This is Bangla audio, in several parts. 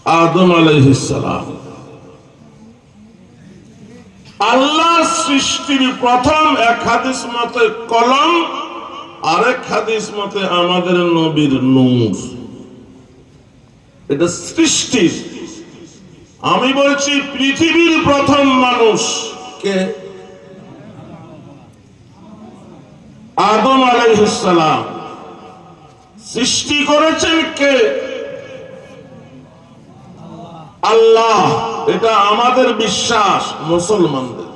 আদম আলাইহিস সালাম। আল্লাহ সৃষ্টির প্রথম এক হাদিস মতে কলম, আরেক হাদিস মতে আমাদের নবীর নূর। এটা সৃষ্টির। আমি বলছি পৃথিবীর প্রথম মানুষ কে? আদম আলাইহিস সালাম। সৃষ্টি করেছেন কে? আল্লাহ। এটা আমাদের বিশ্বাস মুসলমানদের।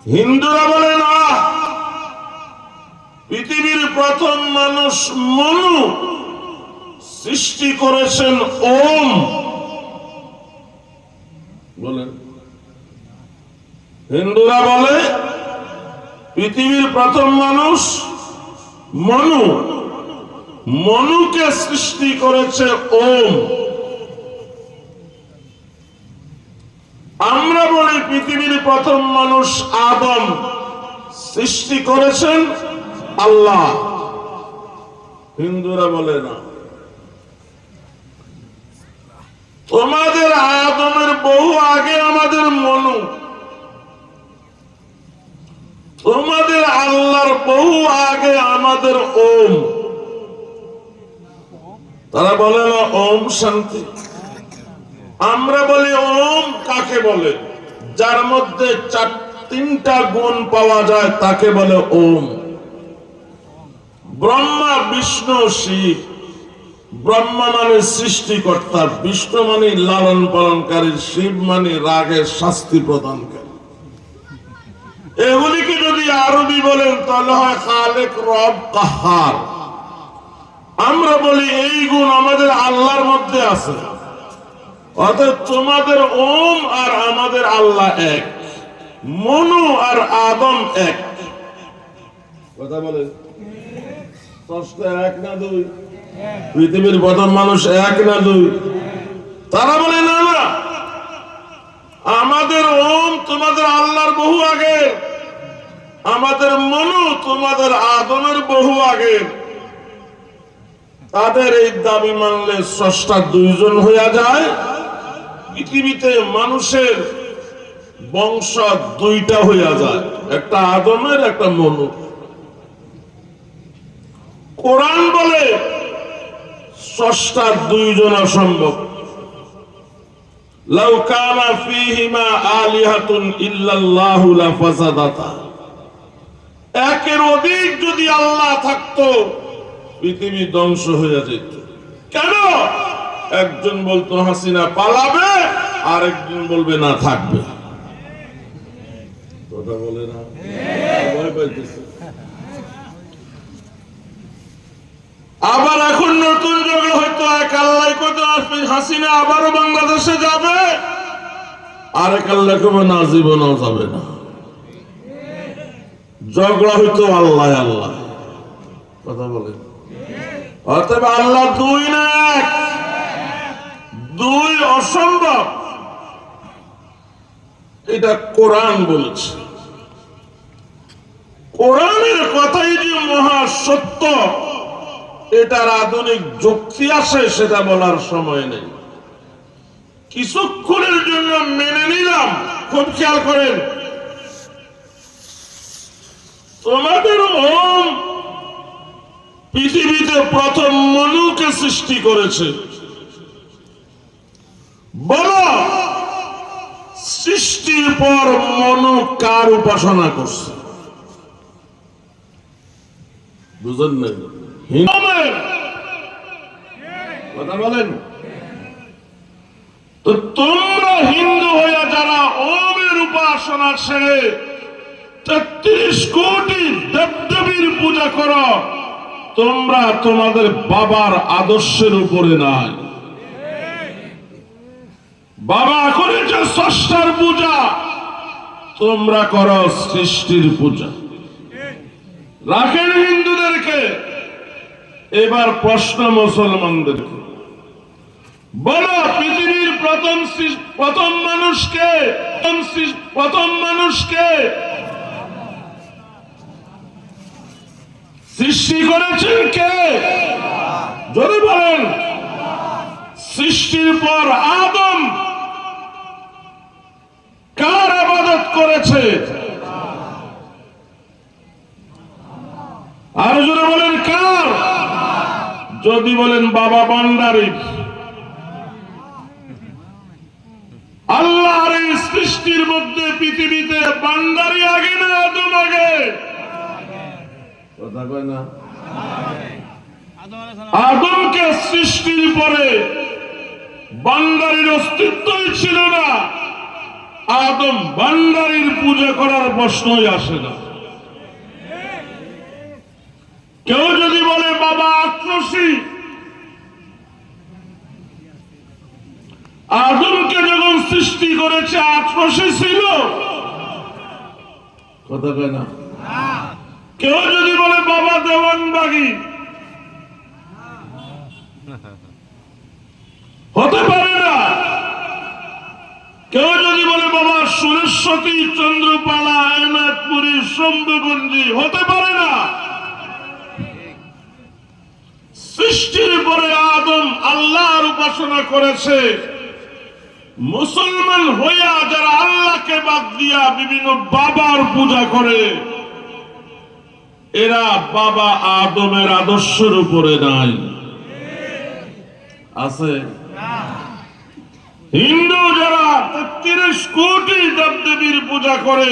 হিন্দুরা বলে না, পৃথিবীর প্রথম মানুষ মনু, সৃষ্টি করেছেন ওম। বলেন, হিন্দুরা বলে পৃথিবীর প্রথম মানুষ মনু, মনুকে সৃষ্টি করেছে ওম। আমরা বলি পৃথিবীর প্রথম মানুষ আদম, সৃষ্টি করেছেন আল্লাহ। হিন্দুরা বলে না, তোমাদের আদমের বহু আগে আমাদের মনু, তোমাদের আল্লাহর বহু আগে আমাদের ওম। তারা বলে না ওম শান্তি। আমরা বলি ওম কাকে বলে? যার মধ্যে তিনটা গুণ পাওয়া যায় তাকে বলে ওম। ব্রহ্মা, বিষ্ণু, শিব। ব্রহ্মা মানে সৃষ্টিকর্তা, বিষ্ণু মানে লালন পালনকারী, শিব মানে রাগের শাস্তি প্রদানকারী। এগুলিকে যদি আরবি বলেন তাহলে হয় খালেক, রব, কাহার। আমরা বলি এই গুণ আমাদের আল্লাহর মধ্যে আছে। অর্থাৎ তোমাদের ওম আর আমাদের আল্লাহ এক, মনু আর আদম এক। কথা বলেন, এক না দুই? পৃথিবীর প্রথম মানুষ এক না দুই? তারা বলে না না, আমাদের ওম তোমাদের আল্লাহর বহু আগে, আমাদের মনু তোমাদের আদমের বহু আগে। তাদের এই দাবি মানলে স্রষ্টা দুইজন হইয়া যায়। পৃথিবীতে মানুষের বংশ দুইটা হইয়া যায়, একটা আদমের, একটা মনু। কোরআন বলে স্রষ্টা দুইজন অসম্ভব। লাউ কানা ফীহিমা আলিহাতুন ইল্লাল্লাহু লাফাসাদাতা। একের অধিক যদি আল্লাহ থাকতো পৃথিবী ধ্বংস হয়ে যেত। কেন? একজন বলতো হাসিনা পালাবে, আরেকজন বলবে না থাকবে। কথা বলে না, ভয় পাইতেছে। আবার এখন নতুন যুগে হয়তো এক আল্লাহ কইতো হাসিনা আবারও বাংলাদেশে যাবে, আরেক আল্লাহ কবে না, জীবনেও যাবে না। ঝগড়া হইতো আল্লাহ আল্লাহ। কথা বলে, অতএব আল্লাহ দুই না এক, দুই অসম্ভব। এটা কোরআন বলেছে। কোরআনের কথাই যে মহা সত্য, এটার আধুনিক যুক্তি আসে সেটা বলার সময় নেই। কিছুক্ষণের জন্য মেনে নিলাম। খুব খেয়াল করেন, তোমাদের ওম পৃথিবীতে প্রথম মনুকে সৃষ্টি করেছে। বলো, সৃষ্টির পর মনু কার উপাসনা করছে? বুঝলেন না? কথা বলেন তো। তোমরা হিন্দু হইয়া যারা ওমের উপাসনা ছেড়ে ৩৩ কোটি দেবদেবীর পূজা করো, তোমরা তোমাদের বাবার আদর্শের উপরে নাই। বাবা করেছে স্রষ্টার পূজা, তোমরা করো সৃষ্টির পূজা। রাখেন হিন্দুদেরকে। এবার প্রশ্ন মুসলমানদেরকে, বলো পৃথিবীর প্রথম মানুষকে, প্রথম মানুষকে সৃষ্টি করেছেন কে? জোরে বলেন। সৃষ্টির পর আদম কার ইবাদত করেছে? আর জোরে বলেন কার? যদি বলেন বাবা ভান্ডারী, আল্লাহর এই সৃষ্টির মধ্যে পৃথিবীতে ভান্ডারী আগে না আদম আগে? কথা কয় না? আদমকে সৃষ্টির পরে ভান্ডারীর অস্তিত্বই ছিল না। আদম ভান্ডারীর পূজা করার প্রশ্নই আসে না। কেউ যদি বলে বাবা আক্রোশী, আদমকে যখন সৃষ্টি করেছে আক্রোশী ছিল? কথা কয় না? কেউ যদি বলে বাবা দেওয়ানবাগী, হতে পারে না। কেউ যদি বলে বাবা সুরেশ্বতী, চন্দ্রপালা, এনায়তপুরী, শম্ভুগঞ্জি, হতে পারে না। সৃষ্টির পরে আদম আল্লাহর উপাসনা করেছে। মুসলমান হইয়া যারা আল্লাহকে বাদ দিয়া বিভিন্ন বাবার পূজা করে, এরা বাবা আদমের আদর্শের উপরে নাই। আছে? হিন্দু যারা ৩৩ কোটি দেবদেবীর পূজা করে,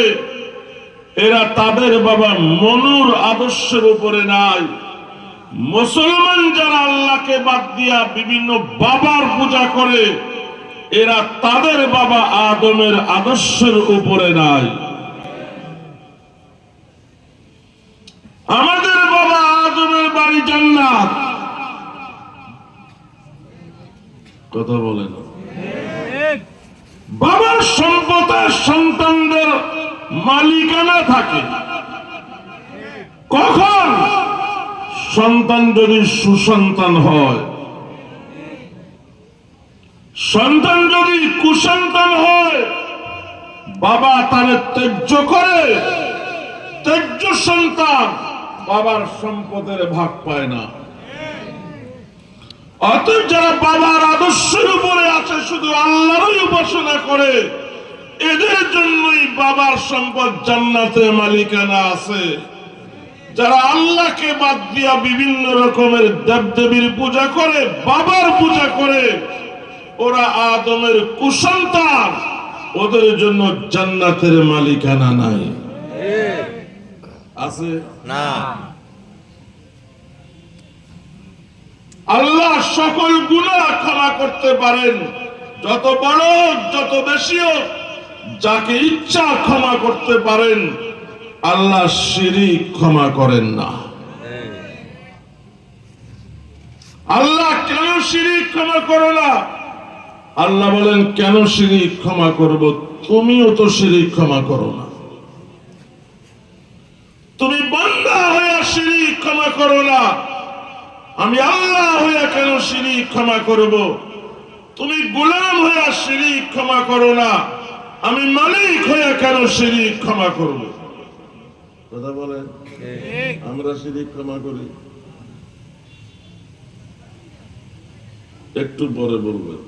এরা তাদের বাবা মনুর আদর্শের উপরে নাই। মুসলমান যারা আল্লাহকে বাদ দিয়া বিভিন্ন বাবার পূজা করে, এরা তাদের বাবা আদমের আদর্শের উপরে নাই। আমাদের বাবা আদমের বাড়ি জান্নাত। কথা বলে না? বাবার সম্পদের সন্তানদের মালিকানা থাকে। কখন? সন্তান যদি সুসন্তান হয়। সন্তান যদি কুসন্তান হয়, বাবা তারে ত্যায্য করে, ত্যায্য সন্তান বাবার সম্পদের ভাগ পায় না। অতএব যারা বাবার আদর্শের উপরে আছে, শুধু আল্লাহরই উপাসনা করে, এদের জন্যই বাবার সম্পদ জান্নাতে মালিকানা আছে। যারা আল্লাহকে বাদ দিয়া বিভিন্ন রকমের দেবদেবীর পূজা করে, বাবার পূজা করে, ওরা আদমের কুসন্তান, ওদের জন্য জান্নাতের মালিকানা নাই। আছে না? আল্লাহ সকল গুনাহ ক্ষমা করতে পারেন, যত বড় যত বেশি হোক, যাকে ইচ্ছা ক্ষমা করতে পারেন। আল্লাহ শিরক ক্ষমা করেন না। আল্লাহ কেন শিরক ক্ষমা করো না? আল্লাহ বলেন, কেন শিরক ক্ষমা করব? তুমিও তো শিরক ক্ষমা করো না। তুমি বান্দা হয়ে শিরক ক্ষমা করো না, আমি আল্লাহ হয়ে কেন শিরক ক্ষমা করব? তুমি গোলাম হয়ে শিরক ক্ষমা করো না, আমি মালিক হয়ে কেন শিরক ক্ষমা করব? কথা বলেন, আমরা শিরক ক্ষমা করি? একটু পরে বলবেন।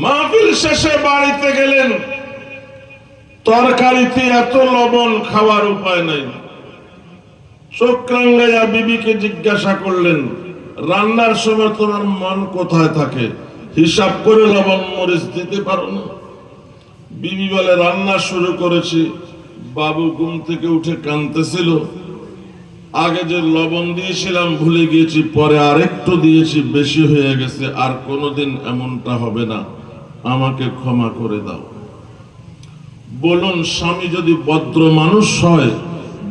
মাহফিল শেষে বাড়িতে গেলেন, তরকারিতে এত লবণ, খাওয়ার উপায় নাই। চোখ রাঙ্গাইয়া বিবিকে জিজ্ঞাসা করলেন, রান্নার সময় তোমার মন কোথায় থাকে? হিসাব করে লবণ মরিচ দিতে পারো না? বিবি বলে, রান্না শুরু করেছি, বাবু ঘুম থেকে উঠে কাঁদতেছিল, আগে যে লবণ দিয়েছিলাম ভুলে গিয়েছি, পরে আরেকটু দিয়েছি, বেশি হয়ে গেছে, আর কোনোদিন এমনটা হবে না, আমাকে ক্ষমা করে দাও। বলুন, স্বামী যদি ভদ্র মানুষ হয়,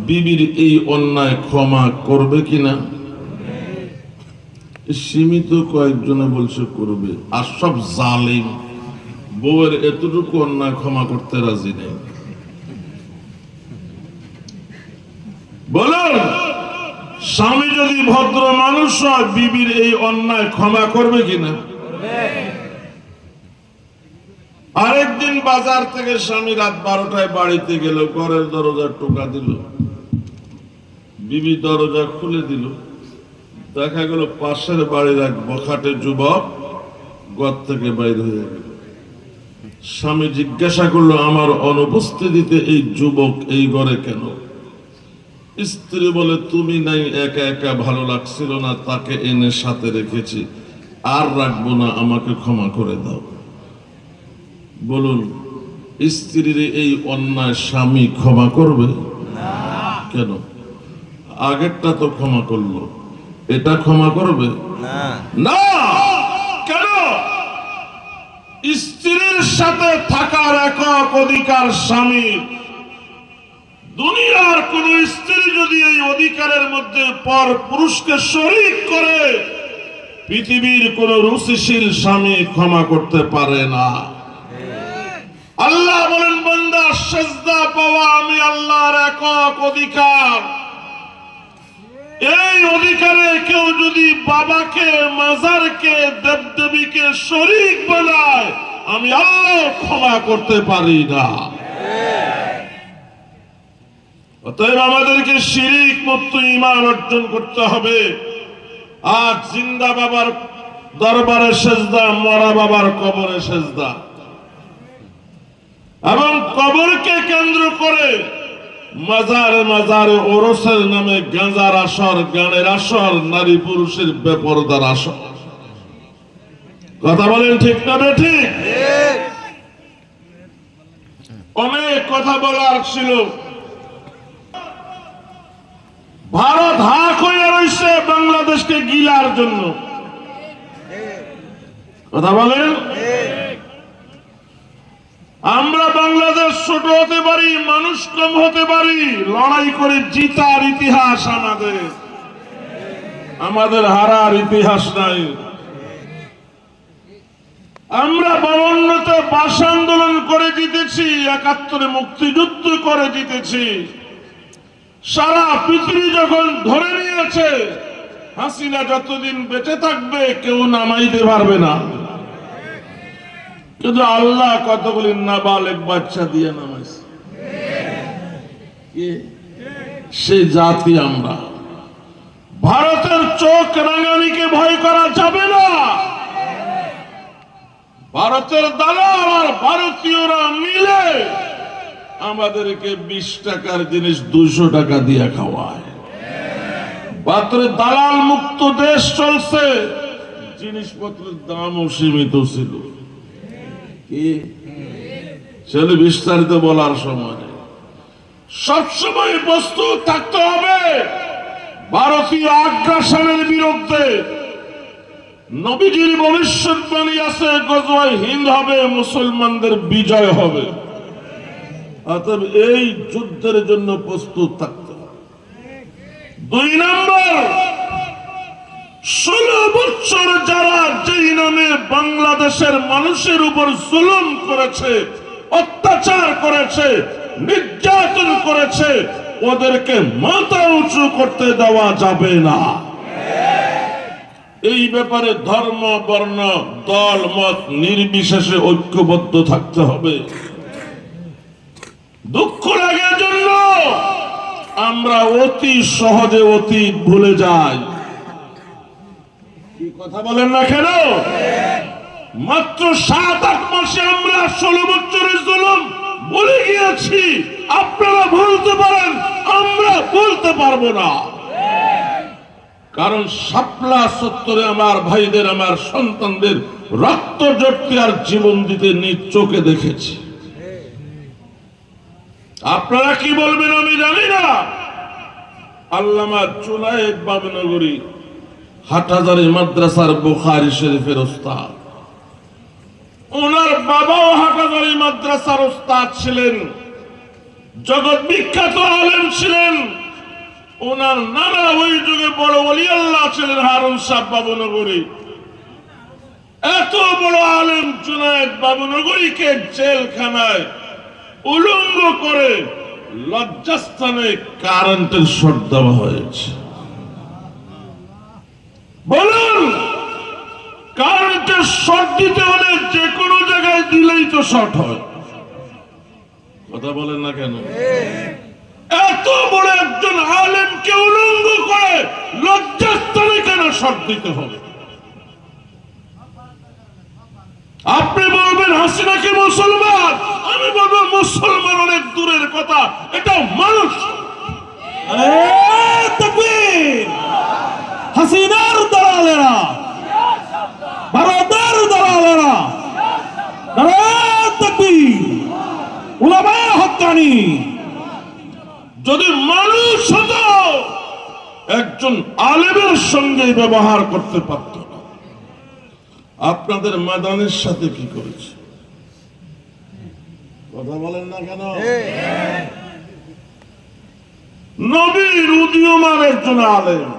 বিবির এই অন্যায় ক্ষমা করবে কিনা? সীমিত কয়েকজনে বলছে করবে, আর সব জালিম বউয়ের এতটুকু অন্যায় ক্ষমা করতে রাজি নেই। বলুন, স্বামী যদি ভদ্র মানুষ হয়, বিবির এই অন্যায় ক্ষমা করবে কিনা? আরেকদিন বাজার থেকে স্বামী রাত 12টায় বাড়িতে গেল, ঘরের দরজা টোকা দিল, বিবি দরজা খুলে দিল, দেখা গেল পাশের বাড়ির এক বখাটে যুবক ঘর থেকে বাইরে হয়ে গেল। স্বামী জিজ্ঞাসা করলো, আমার অনুপস্থিতিতে এই যুবক এই ঘরে কেন? স্ত্রী বলে, তুমি নাই, একা একা ভালো লাগছিল না, তাকে এনে সাথে রেখেছি, আর রাখবো না, আমাকে ক্ষমা করে দাও। বলুন, স্ত্রীর এই অন্যায় স্বামী ক্ষমা করবে? কেন? আগেরটা তো ক্ষমা করলো, এটা ক্ষমা করবে না? কেন? স্ত্রীর সাথে থাকার একক অধিকার স্বামীর। দুনিয়ার কোন স্ত্রী যদি এই অধিকারের মধ্যে পর পুরুষকে শরীক করে, পৃথিবীর কোন রুচিশীল স্বামী ক্ষমা করতে পারে না। আল্লাহ বলেন, বান্দা, সিজদা পাওয়া আমি আল্লাহর একক অধিকার। এই অধিকারে কেউ যদি বাবাকে, মাজারকে, দেবদেবীকে শরীক বানায়, আমি আল্লাহ ক্ষমা করতে পারি না। অতএব আমাদেরকে শিরিক মুক্ত ঈমান অর্জন করতে হবে। আর জিন্দা বাবার দরবারে সেজদা, মরা বাবার কবরে সেজদা, এবং কবরকে কেন্দ্র করে মাজারে মাজারে ওরসের নামে গাঁজার আসর, গানের আসর, নারী পুরুষের বেপরদার আসর। কথা বলেন ঠিক না ঠিক? অনেক কথা বলার ছিল। ভারত হাক হয়ে রয়েছে বাংলাদেশকে গিলার জন্য। কথা বলেন। আমরা বাংলাদেশ ছোট হতে পারি, মানুষ কম হতে পারি, লড়াই করে জিতার ইতিহাস আমাদের হারার ইতিহাস নাই। আমরা 52-তে ভাষা আন্দোলন করে জিতেছি, 71-এ মুক্তিযুদ্ধ করে জিতেছি। সারা পৃথিবী যখন ধরে নিয়েছে হাসিনা যতদিন বেঁচে থাকবে কেউ নামাইতে পারবে না, কিন্তু আল্লাহ কতগুলি নাবালেগ বাচ্চা দিয়ে নামাইছে। সে জাতি আমরা। ভারতের চোখ রাঙানিকে ভয় করা যাবে না। ভারতের দালাল আর ভারতীয়রা মিলে আমাদেরকে 20 টাকার জিনিস 200 টাকা দিয়ে খাওয়ায়। ভারতের দালাল মুক্ত দেশ চলছে, জিনিসপত্রের দামও সীমিত ছিল। কি সেটা বিস্তারিত বলার সময় নেই। সবসময় প্রস্তুত থাকতে হবে ভারতীয় আগ্রাসনের বিরুদ্ধে। নবীজির ভবিষ্যৎবাণী আছে, গজওয়ায়ে হিন্দ হবে, মুসলমানদের বিজয় হবে। অতএব এই যুদ্ধের জন্য প্রস্তুত থাকতে হবে। 2 নম্বর, 16 বছর যারা যেই নামে বাংলাদেশের মানুষের উপর জুলুম করেছে, অত্যাচার করেছে, নির্যাতন করেছে, ওদেরকে মাথা উঁচু করতে দেওয়া যাবে না। এই ব্যাপারে ধর্ম, বর্ণ, দল, মত নির্বিশেষে ঐক্যবদ্ধ থাকতে হবে। দুঃখ লাগার জন্য আমরা অতি সহজে অতীত ভুলে যাই। কি কথা বলেন না কেন? মাত্র 7-8 মাসে আমরা 16 বছরের জুলুম ভুলে গিয়েছি। আপনারা ভুলতে পারেন, আমরা ভুলতে পারবো না। কারণ শাপলা চত্বরে আমার ভাইদের, আমার সন্তানদের রক্ত জড়তে আর জীবন দিতে নিজ চোখে দেখেছি। আপনারা কি বলবেন আমি জানি না। আল্লামা জুনায়েদ বাবনগরী হাটহাজারী মাদ্রাসার বুখারী শরীফের উস্তাদ, ওনার বাবাও হাটহাজারী মাদ্রাসার উস্তাদ ছিলেন, জগৎ বিখ্যাত আলেম ছিলেন। ওনার নানা ওই যুগে বড় ওলি আল্লাহ ছিলেন হারুন সাহ বাবনগরী। এত বড় আলেম জুনায়েদ বাবনগরীকে জেলখানায় উলঙ্গ করে লজ্জাস্থানে কারেন্টের শর্ট দেওয়া হয়েছে। বলুন, কারেন্টের শর্ট দিতে হলে যে কোনো জায়গায় দিলেই তো শর্ট হয়। কথা বলেন না কেন? এত বড় একজন আলেমকে উলঙ্গ করে লজ্জাস্থানে কেন শর্ট দিতে হবে? কি মুসলমান? আমি বলবো মুসলমান অনেক দূরের কথা, এটা মানুষ। তাকবীর! হাসিনার দালালেরা, ভারতের দালালেরা, নারায়ে তাকবীর! উলামায়ে হক্কানি যদি মানুষ হতো একজন আলেমের সঙ্গে ব্যবহার করতে পারত না। আপনাদের মাদানের সাথে কি করেছে? কথা বলেন না কেন? নবীর উদীয়মান একজন আলেম,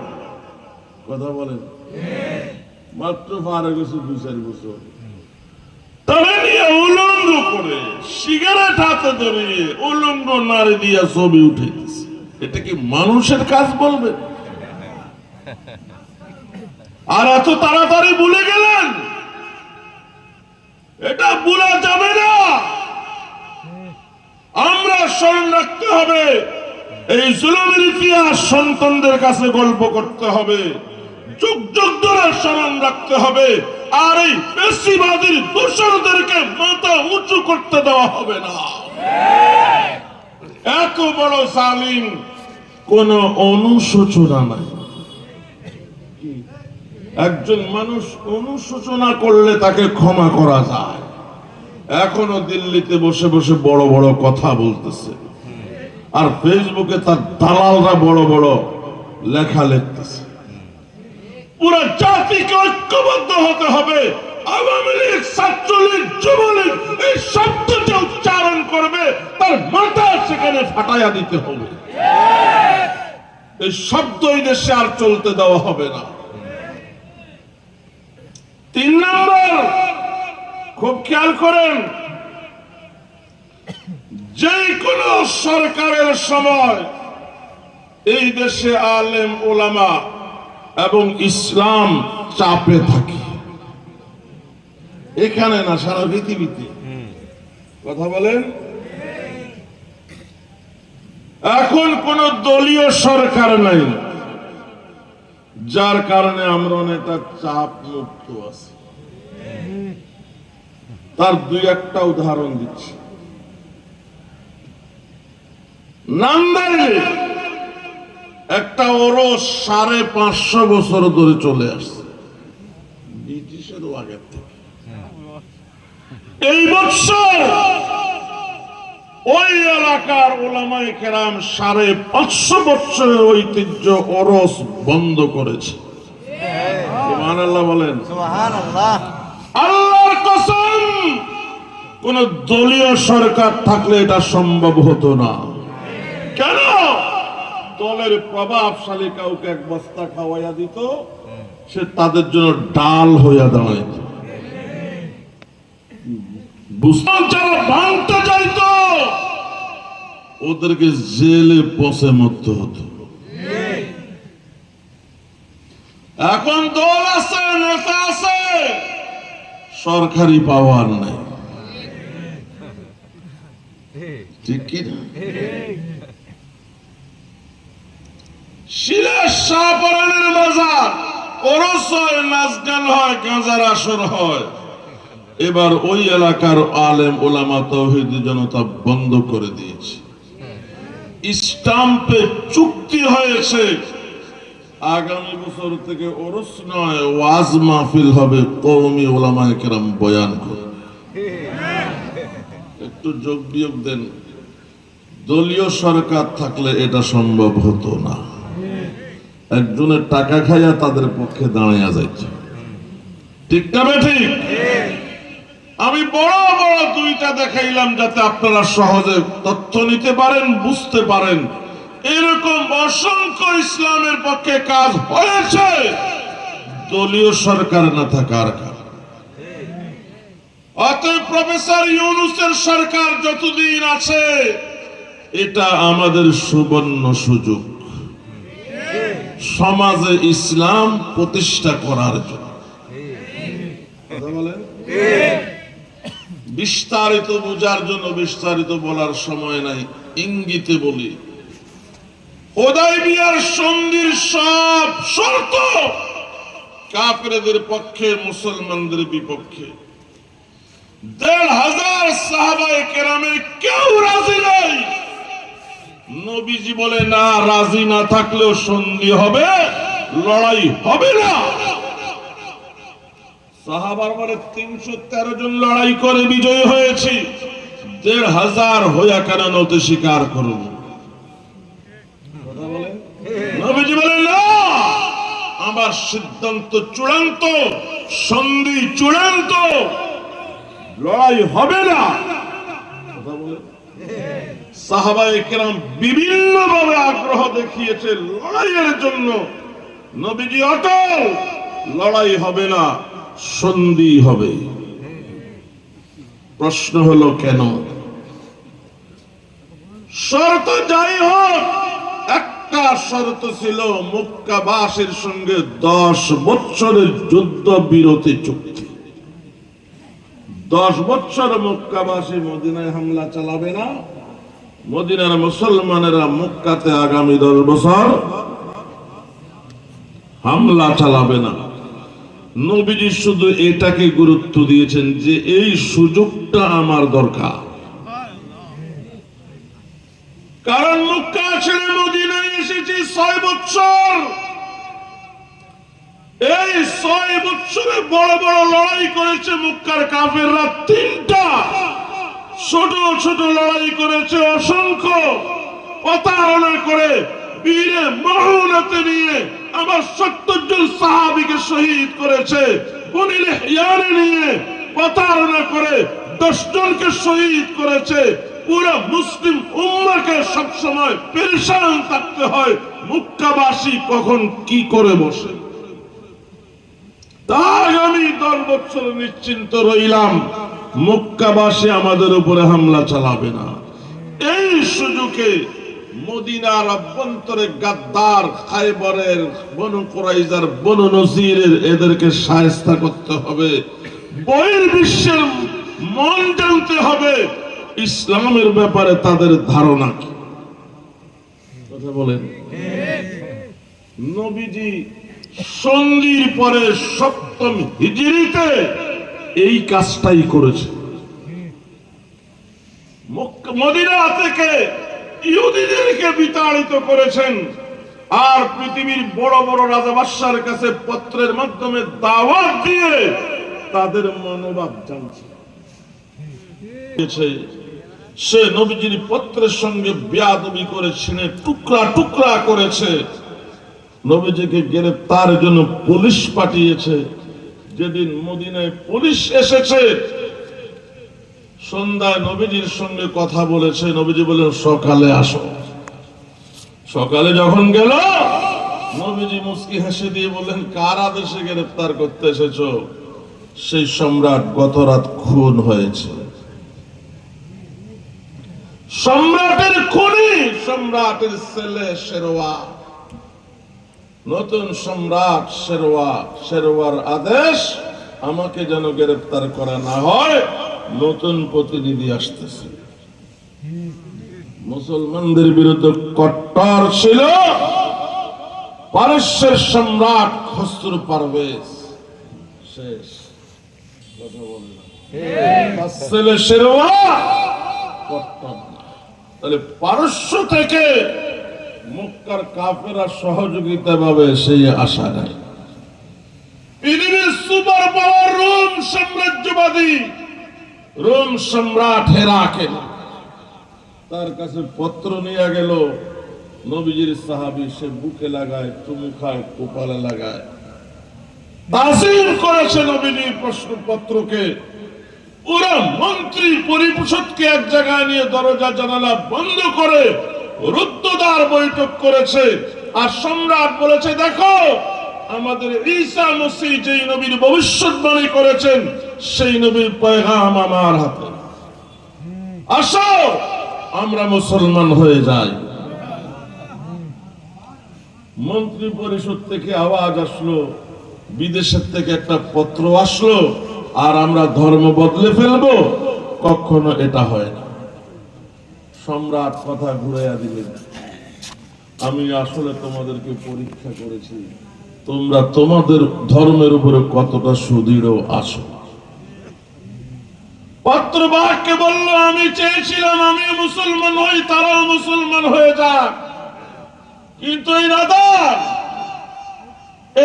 কথা বলেন, মাত্র পারে গেছে 2-4 বছর, তারা নিয়ে উলঙ্গ করে সিগারেট হাতে ধরিয়ে উলঙ্গ নারী দিয়ে ছবি উঠে দিচ্ছে। এটা কি মানুষের কাজ বলবেন? আর এত তাড়াতাড়ি ভুলে গেলেন? এটা ভুলা যাবে না। আমরা স্মরণ রাখতে হবে, এই জুলুমের ইতিহাস সন্তানদের কাছে গল্প করতে হবে, যুগ যুগ ধরে স্মরণ রাখতে হবে। আর এই পেশিবাদীর দোষরদেরকে মাথা উঁচু করতে দেওয়া হবে না। এত বড় জালিম, কোন অনুশোচনা নাই। একজন মানুষ অনুশোচনা করলে তাকে ক্ষমা করা যায়। এখনো দিল্লিতে বসে বসে বড় বড় কথা বলতেছে, আর ফেসবুকে তার দালালরা বড় বড় লেখা লিখতেছে। পুরো জাতিকে ঐক্যবদ্ধ হতে হবে। আওয়ামী লীগ, ছাত্রলীগ, যুবলীগ এই শব্দটা উচ্চারণ করবে, তার মাথা সেখানে ফাটাইয়া দিতে হবে। এই শব্দ এই দেশে আর চলতে দেওয়া হবে না। 3 নম্বর, খুব খেয়াল করেন, যে কোনো সরকারের সময় এই দেশে আলেম ওলামা এবং ইসলাম চাপে থাকে। এখানে না, সারা পৃথিবীতে। কথা বলেন। এখন কোন দলীয় সরকার নাই, যার কারণে আমরা অনেকটা চাপ মুক্ত আছি। তার 2-1টা উদাহরণ দিচ্ছি। নান্দাইলে একটা ওরস 550 বছর ধরে চলে আসছে, ব্রিটিশেরও আগের থেকে। এই বছর ওই এলাকার ওলামায়ে কেরাম 550 বছরের ঐতিহ্য ওরস বন্ধ করেছে। সুবহানাল্লাহ বলেন। সুবহানাল্লাহ। আল্লাহর কসম, কোন দলীয় সরকার থাকলে এটা সম্ভব হতো না। কেন? দলের প্রভাবশালী কাউকে 1 বস্তা খাওয়াইয়া দিত, সে তাদের জন্য ডাল হইয়া দাঁড়াইত। যারা ভাঙতে যাইত ওদেরকে জেলে পচে মরতে হতো। এখন দল আছে, নেতা আছে, সরকারি পাওয়ার নাই। ঠিক কি না? সিলেট শাহপরানের বাজার ওরস হয়, নাচ গান হয়, গাঁজার আসর হয়। এবার ওই এলাকার আলেম ওলামা তাওহীদি জনতা বন্ধ করে দিয়েছে। স্টাম্পে চুক্তি হয়েছে, আগামী বছর থেকে ওরস নয়, ওয়াজ মাহফিল হবে, কওমি ওলামায়ে কেরাম বয়ান করবে। একটু যোগ বিয়োগ দেন। দলীয় সরকার থাকলে এটা সম্ভব হতো না। একজনের টাকা খাইয়া তাদের পক্ষে দাঁড়াইয়া যাইছে। ঠিক না ঠিক? আমি বড় বড় 2টা দেখাইলাম যাতে আপনারা সহজে তথ্য নিতে পারেন, বুঝতে পারেন। এরকম অসংখ্য ইসলামের পক্ষে কাজ হয়েছে দলীয় সরকার না থাকার কারণে। অতএব প্রফেসর ইউনূসের সরকার যতদিন আছে, এটা আমাদের সুবর্ণ সুযোগ সমাজে ইসলাম প্রতিষ্ঠা করার জন্য। কথা বলেন। বিস্তারিত বোঝার জন্য বিস্তারিত বলার সময় নাই, ইঙ্গিতে বলি। হুদায়বিয়ার সন্ধির সব শর্ত কাফেরদের পক্ষে, মুসলমানদের বিপক্ষে। 1,500 সাহাবায়ে কেরামের কেউ রাজি নাই। নবীজি বলে না, রাজি না থাকলেও সন্ধি হবে, লড়াই হবে না। সাহাবার বলে 313 জন লড়াই করে বিজয়ী হয়েছি, 1,500 হইয়া কেন নতে স্বীকার করুন? নবীজি বলেন না, আমার সিদ্ধান্ত চূড়ান্ত, সন্ধি চূড়ান্ত, লড়াই হবে না। কথা বলেন। সাহাবায়ে কেরাম বিভিন্ন ভাবে আগ্রহ দেখিয়েছে লড়াইয়ের জন্য। নবীজি অটল, লড়াই হবে না, সন্ধি হবে। প্রশ্ন হলো কেন? শর্ত যাই হোক, একটা শর্ত ছিল মক্কাবাসীর সঙ্গে 10 বছরের যুদ্ধ বিরতি চুক্তি। 10 বছর মক্কাবাসী মদিনায় হামলা চালাবে না, মদিনার মুসলমানেরা মক্কাতে আগামী 10 বছর হামলা চালাবে না। নবীজি শুধু এটাকে গুরুত্ব দিয়েছেন যে এই সুযোগটা আমার দরকার, কারণ মক্কা ছেড়ে মদিনায় এসেছি 6 বছর। এই 6 বছরে বড় বড় লড়াই করেছে মক্কার কাফেররা 3টা, ছোট ছোট লড়াই করেছে অসংখ্য, প্রতারণা করে বীরে মহুনাতে নিয়ে আমার 70 জন সাহাবীকে শহীদ করেছে। বনিল হিয়ারে নিয়ে প্রতারণা করে 10 জনকে শহীদ করেছে। পুরো মুসলিম উম্মাহকে সব সময় পেরেশান থাকতে হয় মক্কাবাসী কখন কি করে বসে। তাই আমি 10 বছর নিশ্চিন্ত রইলাম মক্কাবাসী আমাদের উপরে হামলা চালাবে না। এই সুযোগে মদিনার অভ্যন্তরে গাদ্দার, খায়বরের, বনু কুরাইজার, বনু নজিরের এদেরকে শায়েস্তা করতে হবে। বহির বিশ্বের মন জানতে হবে ইসলামের ব্যাপারে তাদের ধারণা কি। কথা বলেন। নবীজি সন্ধির পরে 7ম হিজরিতে এই কাজটাই করেছে। মদিনা থেকে ইহুদিদেরকে বিতাড়িত করেছেন, আর পৃথিবীর বড় বড় রাজা বাদশার কাছে পত্রের মাধ্যমে দাওয়াত দিয়ে তাদের মনোভাব জানছে। সে নবীজির পত্রের সঙ্গে বেয়াদবি করে ছিঁড়ে টুকরা টুকরা করেছে। নবীজিকে গ্রেফতারের জন্য পুলিশ পাঠিয়েছে। যেদিন মদিনায় পুলিশ এসেছে, সন্ধ্যায় নবীজির সঙ্গে কথা বলেছে। নবীজি বললেন সকালে আসো। সকালে যখন গেল, নবীজি মুস্কি হেসে দিয়ে বললেন কার আদেশে গ্রেফতার করতে এসেছো? সেই সম্রাট গত রাত খুন হয়েছে। সম্রাটের খুনি, সম্রাটের ছেলে শেরওয়া, নতুন সম্রাট শেরওয়া। শেরওয়ার আদেশ আমাকে যেন গ্রেফতার করা না হয়। নতুন প্রতিনিধি আসতেছে। মুসলমানদের বিরুদ্ধে কট্টর ছিল পারস্যের সম্রাট খসরু পারভেজ। শেষ কথা বললাম। ছেলে শেরওয়া কট্টর। তাহলে পারস্য থেকে মক্কার কাফেররা সহযোগিতা পাবে সেই আশা নাই। পৃথিবীর সুপার পাওয়ার রোম সাম্রাজ্যবাদী, রোম সম্রাট হেরাকেল, তার কাছে পত্র নিয়ে গেল নবীজির সাহাবী। সে বুকে লাগায়, চুমু খায়, কপালে লাগায়, তাজিম করেছে নবীজির প্রশ্নপত্রকে। পুরো মন্ত্রী পরিষদকে এক জায়গায় নিয়ে দরজা জানালা বন্ধ করে রুদ্ধদ্বার বৈঠক করেছে। আর সম্রাট বলেছে দেখো, আমাদের ঈসা মসীহ যেই নবীর ভবিষ্যৎবাণী করেছেন সেই নবীর পয়গাম আমার হাতে। আসো আমরা মুসলমান হয়ে যাই। মন্ত্রী পরিষদ থেকে আওয়াজ আসলো, বিদেশের থেকে একটা পত্র আসলো, আর আমরা ধর্ম বদলে ফেলবো? কখনো এটা হয় না। সম্রাট কথা ঘুরাইয়া দিলেন, আমি আসলে তোমাদেরকে পরীক্ষা করেছি, তোমরা তোমাদের ধর্মের উপরে কতটা সুদৃঢ় আছো। পত্রবাহককে বলল, আমি চেয়েছিলাম আমি মুসলমান হই, তারাও মুসলমান হয়ে যাক, কিন্তু এই নাদার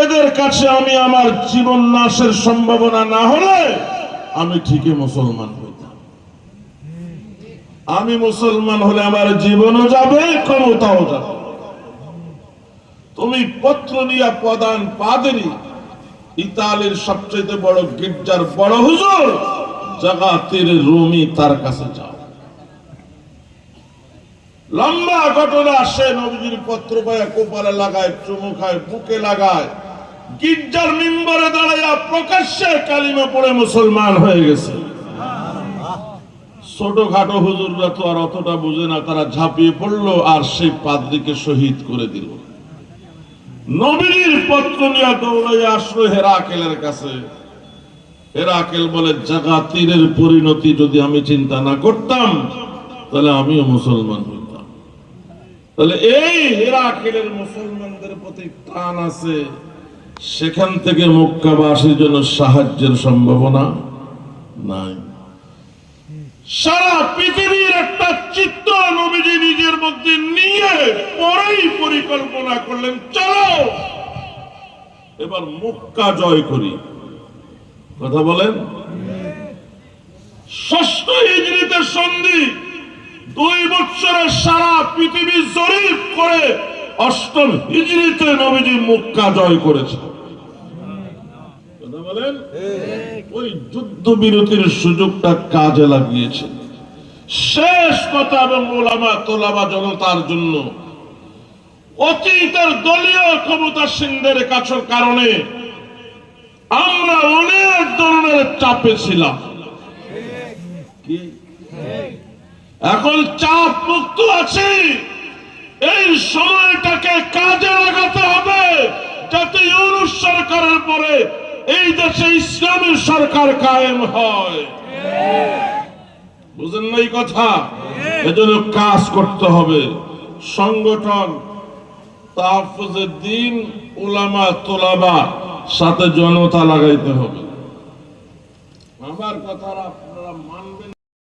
এদের কাছে আমি আমার জীবন নাশের সম্ভাবনা না হলে আমি ঠিকই মুসলমান হইতাম। আমি মুসলমান হলে আমার জীবনও যাবে, ক্ষমতাও যাবে। তুমি পত্র নিয়ে প্রধান পাদ্রী, ইতালির সবচেয়ে বড় গির্জার বড় হুজুর জাগাতের রুমি, তার কাছে যাও। লম্বা ঘটনা। সে নবীজির পত্র পায় কোপালে লাগায়, চুমু খায়, বুকে লাগায়, গির্জার মিম্বরে দাঁড়াইয়া প্রকাশ্যে কালিমা পড়ে মুসলমান হয়ে গেছে। ছোটখাটো হুজুররা তো আর অতটা বুঝে না, তারা ঝাঁপিয়ে পড়লো আর সেই পাদ্রীকে শহীদ করে দিল। নবীর পত্র নিয়ে দৌড়াইয়া আসলো হেরাকেলের কাছে। হেরাকেল বলে, জাগাতিরের পরিণতি যদি আমি চিন্তা না করতাম তাহলে আমিও মুসলমান হইতাম। তাহলে এই হেরাকেলের মুসলমানদের প্রতি টান আছে, সেখান থেকে মক্কাবাসীর জন্য সাহায্যের সম্ভাবনা নাই। সারা পৃথিবীর একটা চিত্র নবীজি নিজের মধ্যে নিয়ে পরেই পরিকল্পনা করলেন, চলো এবার মক্কা জয় করি। কথা বলেন। ষষ্ঠ হিজরিতে সন্ধি, 2 বছরের সারা পৃথিবী জরিপ করে অষ্টম হিজরিতে নবীজি মক্কা জয় করেছে। কথা বলেন। ওই যুদ্ধ বিরতির সুযোগটা কাজে লাগিয়েছে। শেষ কথা, এবং ওলামা তোলাবা জনতার জন্য অতীতের দলীয় ক্ষমতাসীনদের কারণে আমরা অনেক ধরনের চাপে ছিলাম। এখন চাপ মুক্ত আছি। এই সময়টাকে কাজে লাগাতে হবে যাতে ইউনূস সরকারের পরে এই দেশে ইসলামী সরকার কায়েম হয়। বুঝেন না এই কথা? এজন্য কাজ করতে হবে। সংগঠন, তাহফুজের দিন, উলামা তোলাবা, সাথে জনতা লাগাইতে হবে। আমার কথা আপনারা মানবেন